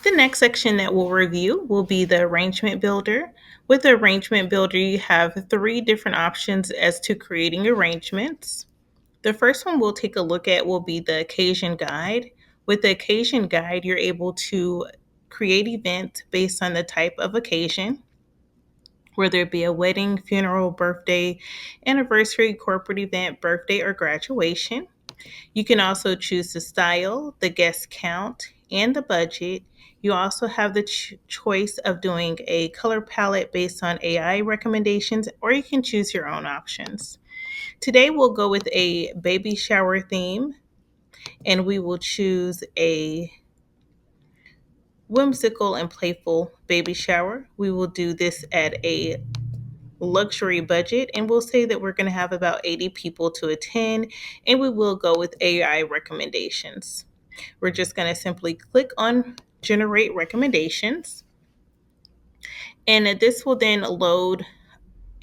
The next section that we'll review will be the arrangement builder. With the arrangement builder, you have three different options as to creating arrangements. The first one we'll take a look at will be the occasion guide. With the occasion guide, you're able to create events based on the type of occasion, whether it be a wedding, funeral, birthday, anniversary, corporate event, birthday, or graduation. You can also choose the style, the guest count, and the budget. You also have the choice of doing a color palette based on AI recommendations, or you can choose your own options. Today, we'll go with a baby shower theme, and we will choose a whimsical and playful baby shower. We will do this at a luxury budget, and we'll say that we're going to have about 80 people to attend, and we will go with AI recommendations. We're just going to simply click on generate recommendations, and this will then load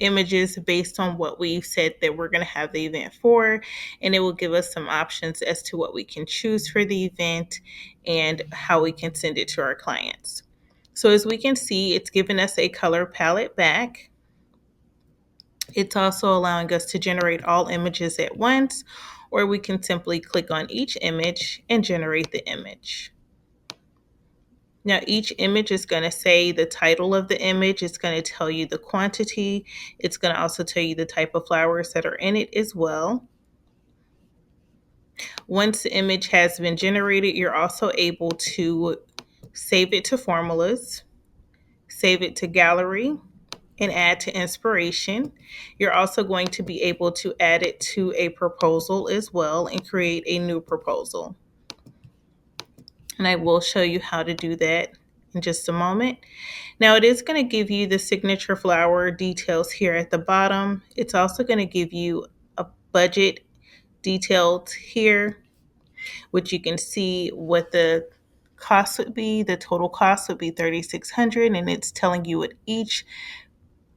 images based on what we've said that we're going to have the event for, and it will give us some options as to what we can choose for the event and how we can send it to our clients. So as we can see, it's given us a color palette back. It's also allowing us to generate all images at once, or we can simply click on each image and generate the image. Now, each image is going to say the title of the image. It's going to tell you the quantity. It's going to also tell you the type of flowers that are in it as well. Once the image has been generated, you're also able to save it to formulas, save it to gallery, and add to inspiration. You're also going to be able to add it to a proposal as well and create a new proposal. And I will show you how to do that in just a moment. Now, it is going to give you the signature flower details here at the bottom. It's also going to give you a budget detailed here, which you can see what the cost would be. The total cost would be $3,600, and it's telling you what each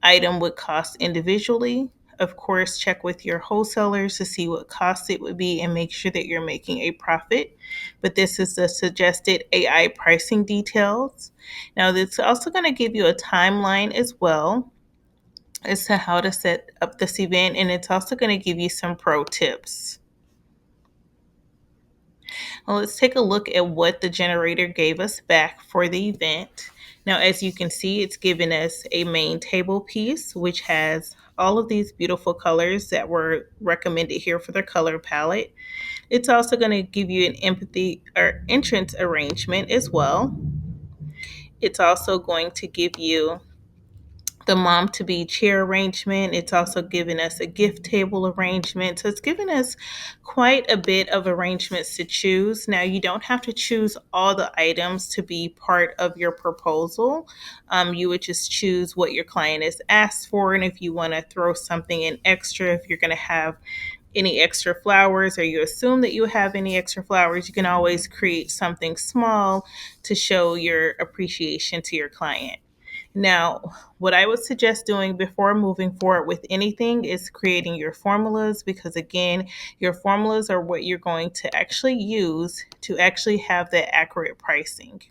item would cost individually. Of course, check with your wholesalers to see what cost it would be and make sure that you're making a profit. But this is the suggested AI pricing details. Now, it's also going to give you a timeline as well as to how to set up this event, and it's also going to give you some pro tips. Well, let's take a look at what the generator gave us back for the event. Now, as you can see, it's given us a main table piece, which has all of these beautiful colors that were recommended here for the color palette. It's also going to give you an empathy or entrance arrangement as well. It's also going to give you the mom to be chair arrangement. It's also given us a gift table arrangement. So it's given us quite a bit of arrangements to choose. Now, you don't have to choose all the items to be part of your proposal. You would just choose what your client has asked for. And if you want to throw something in extra, if you're going to have any extra flowers or you assume that you have any extra flowers, you can always create something small to show your appreciation to your client. Now, what I would suggest doing before moving forward with anything is creating your formulas, because again, your formulas are what you're going to actually use to actually have that accurate pricing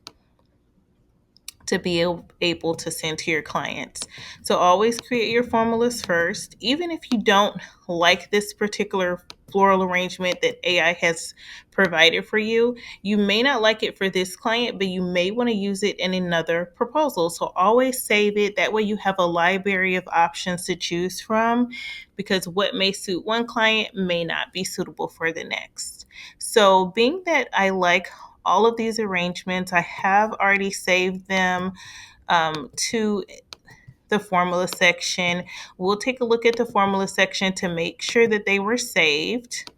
to be able to send to your clients. So always create your formulas first. Even if you don't like this particular floral arrangement that AI has provided for you, you may not like it for this client, but you may want to use it in another proposal. So always save it. That way you have a library of options to choose from, because what may suit one client may not be suitable for the next. So being that I like all of these arrangements, I have already saved them to the formula section. We'll take a look at the formula section to make sure that they were saved.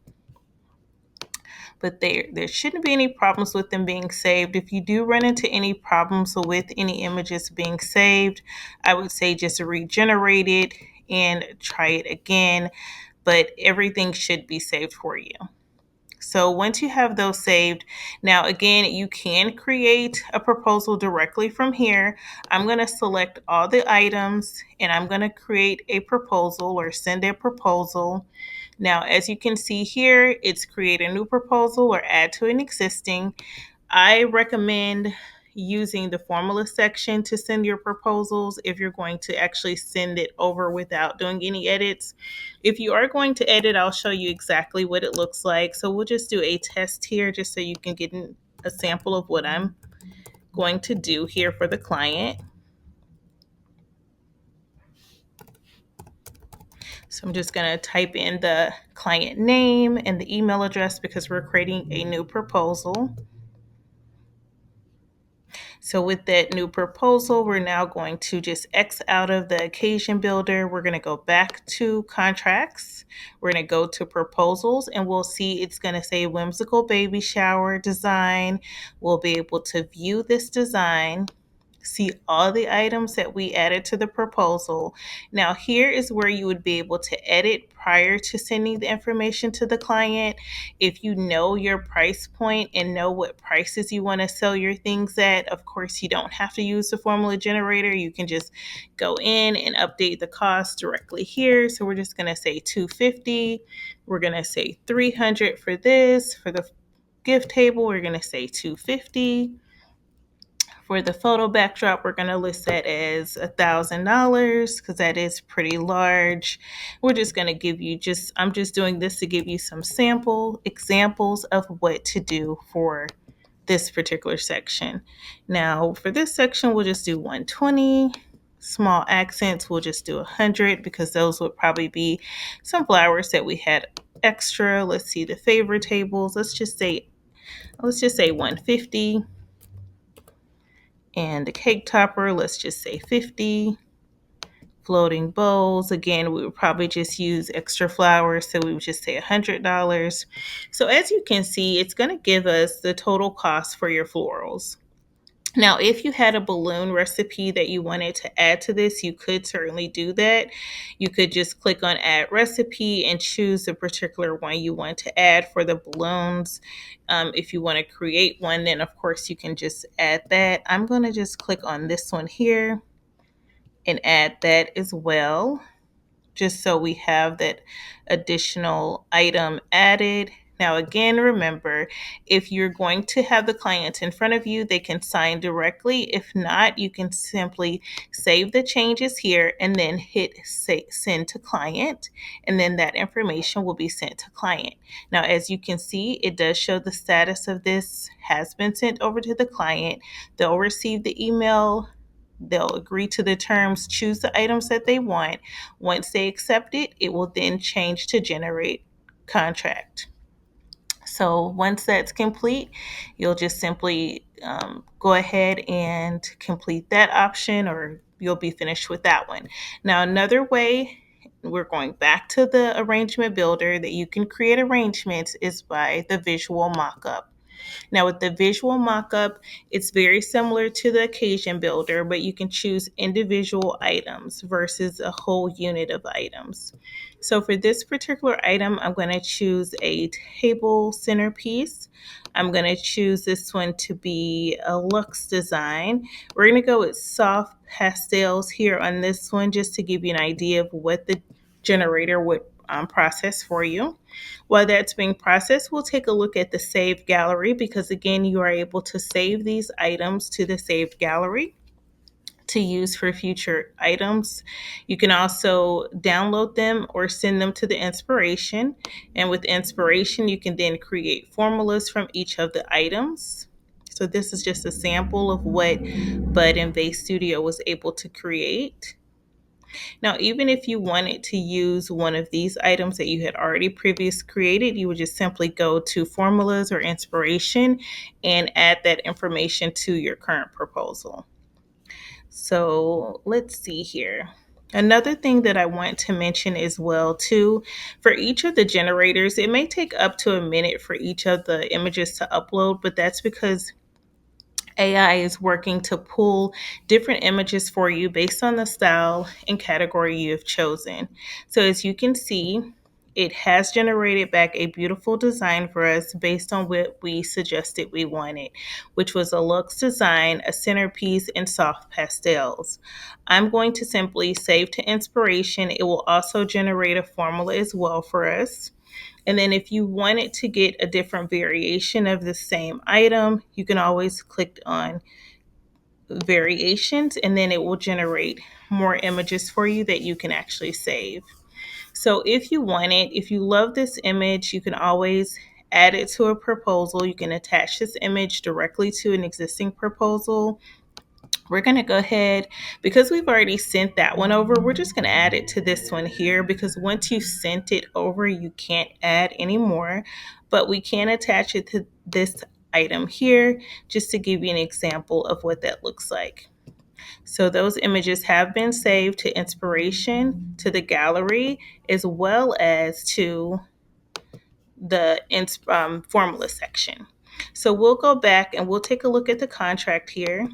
But there shouldn't be any problems with them being saved. If you do run into any problems with any images being saved, I would say just regenerate it and try it again. But everything should be saved for you. So once you have those saved, now again, you can create a proposal directly from here. I'm going to select all the items and I'm going to create a proposal or send a proposal. Now, as you can see here, it's create a new proposal or add to an existing. I recommend using the formula section to send your proposals, if you're going to actually send it over without doing any edits. If you are going to edit, I'll show you exactly what it looks like. So we'll just do a test here just so you can get a sample of what I'm going to do here for the client. So I'm just going to type in the client name and the email address because we're creating a new proposal. So with that new proposal, we're now going to just X out of the occasion builder. We're going to go back to contracts. We're going to go to proposals, and we'll see it's going to say whimsical baby shower design. We'll be able to view this design, see all the items that we added to the proposal. Now, here is where you would be able to edit prior to sending the information to the client. If you know your price point and know what prices you want to sell your things at, of course, you don't have to use the formula generator. You can just go in and update the cost directly here. So we're just going to say $250. We're going to say $300 for this. For the gift table, we're going to say $250. For the photo backdrop, we're going to list that as $1,000 because that is pretty large. We're just going to give you I'm just doing this to give you some sample examples of what to do for this particular section. Now, for this section, we'll just do 120. Small accents, we'll just do 100 because those would probably be some flowers that we had extra. Let's see the favor tables. Let's just say 150. And the cake topper, let's just say 50. Floating bowls, again, we would probably just use extra flowers, so we would just say $100. So as you can see, it's going to give us the total cost for your florals. Now, if you had a balloon recipe that you wanted to add to this, you could certainly do that. You could just click on add recipe and choose the particular one you want to add for the balloons. If you want to create one, then of course you can just add that. I'm going to just click on this one here and add that as well, just so we have that additional item added. Now, again, remember, if you're going to have the clients in front of you, they can sign directly. If not, you can simply save the changes here and then hit send to client, and then that information will be sent to client. Now, as you can see, it does show the status of this has been sent over to the client. They'll receive the email. They'll agree to the terms, choose the items that they want. Once they accept it, it will then change to generate contract. So once that's complete, you'll just simply go ahead and complete that option, or you'll be finished with that one. Now, another way, we're going back to the arrangement builder, that you can create arrangements is by the visual mockup. Now, with the visual mockup, it's very similar to the occasion builder, but you can choose individual items versus a whole unit of items. So for this particular item, I'm going to choose a table centerpiece. I'm going to choose this one to be a luxe design. We're going to go with soft pastels here on this one, just to give you an idea of what the generator would process for you. While that's being processed, we'll take a look at the Save Gallery, because again, you are able to save these items to the Save Gallery to use for future items. You can also download them or send them to the inspiration. And with inspiration, you can then create formulas from each of the items. So this is just a sample of what Bud and Vase Studio was able to create. Now, even if you wanted to use one of these items that you had already previously created, you would just simply go to formulas or inspiration and add that information to your current proposal. So let's see here. Another thing that I want to mention as well too, for each of the generators, it may take up to a minute for each of the images to upload, but that's because AI is working to pull different images for you based on the style and category you have chosen. So as you can see, it has generated back a beautiful design for us based on what we suggested we wanted, which was a luxe design, a centerpiece, and soft pastels. I'm going to simply save to inspiration. It will also generate a formula as well for us. And then if you wanted to get a different variation of the same item, you can always click on variations, and then it will generate more images for you that you can actually save. So if you want it, if you love this image, you can always add it to a proposal. You can attach this image directly to an existing proposal. We're going to go ahead, because we've already sent that one over, we're just going to add it to this one here, because once you sent it over, you can't add anymore. But we can attach it to this item here just to give you an example of what that looks like. So those images have been saved to inspiration, to the gallery, as well as to the formula section. So we'll go back and we'll take a look at the contract here.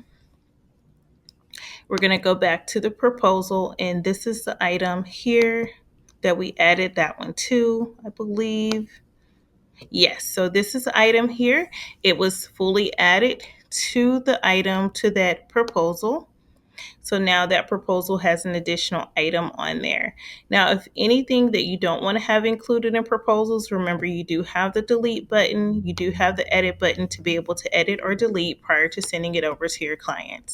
We're going to go back to the proposal, and this is the item here that we added that one to, I believe. Yes, so this is the item here. It was fully added to the item, to that proposal. So now that proposal has an additional item on there. Now, if anything that you don't want to have included in proposals, remember you do have the delete button, you do have the edit button to be able to edit or delete prior to sending it over to your clients.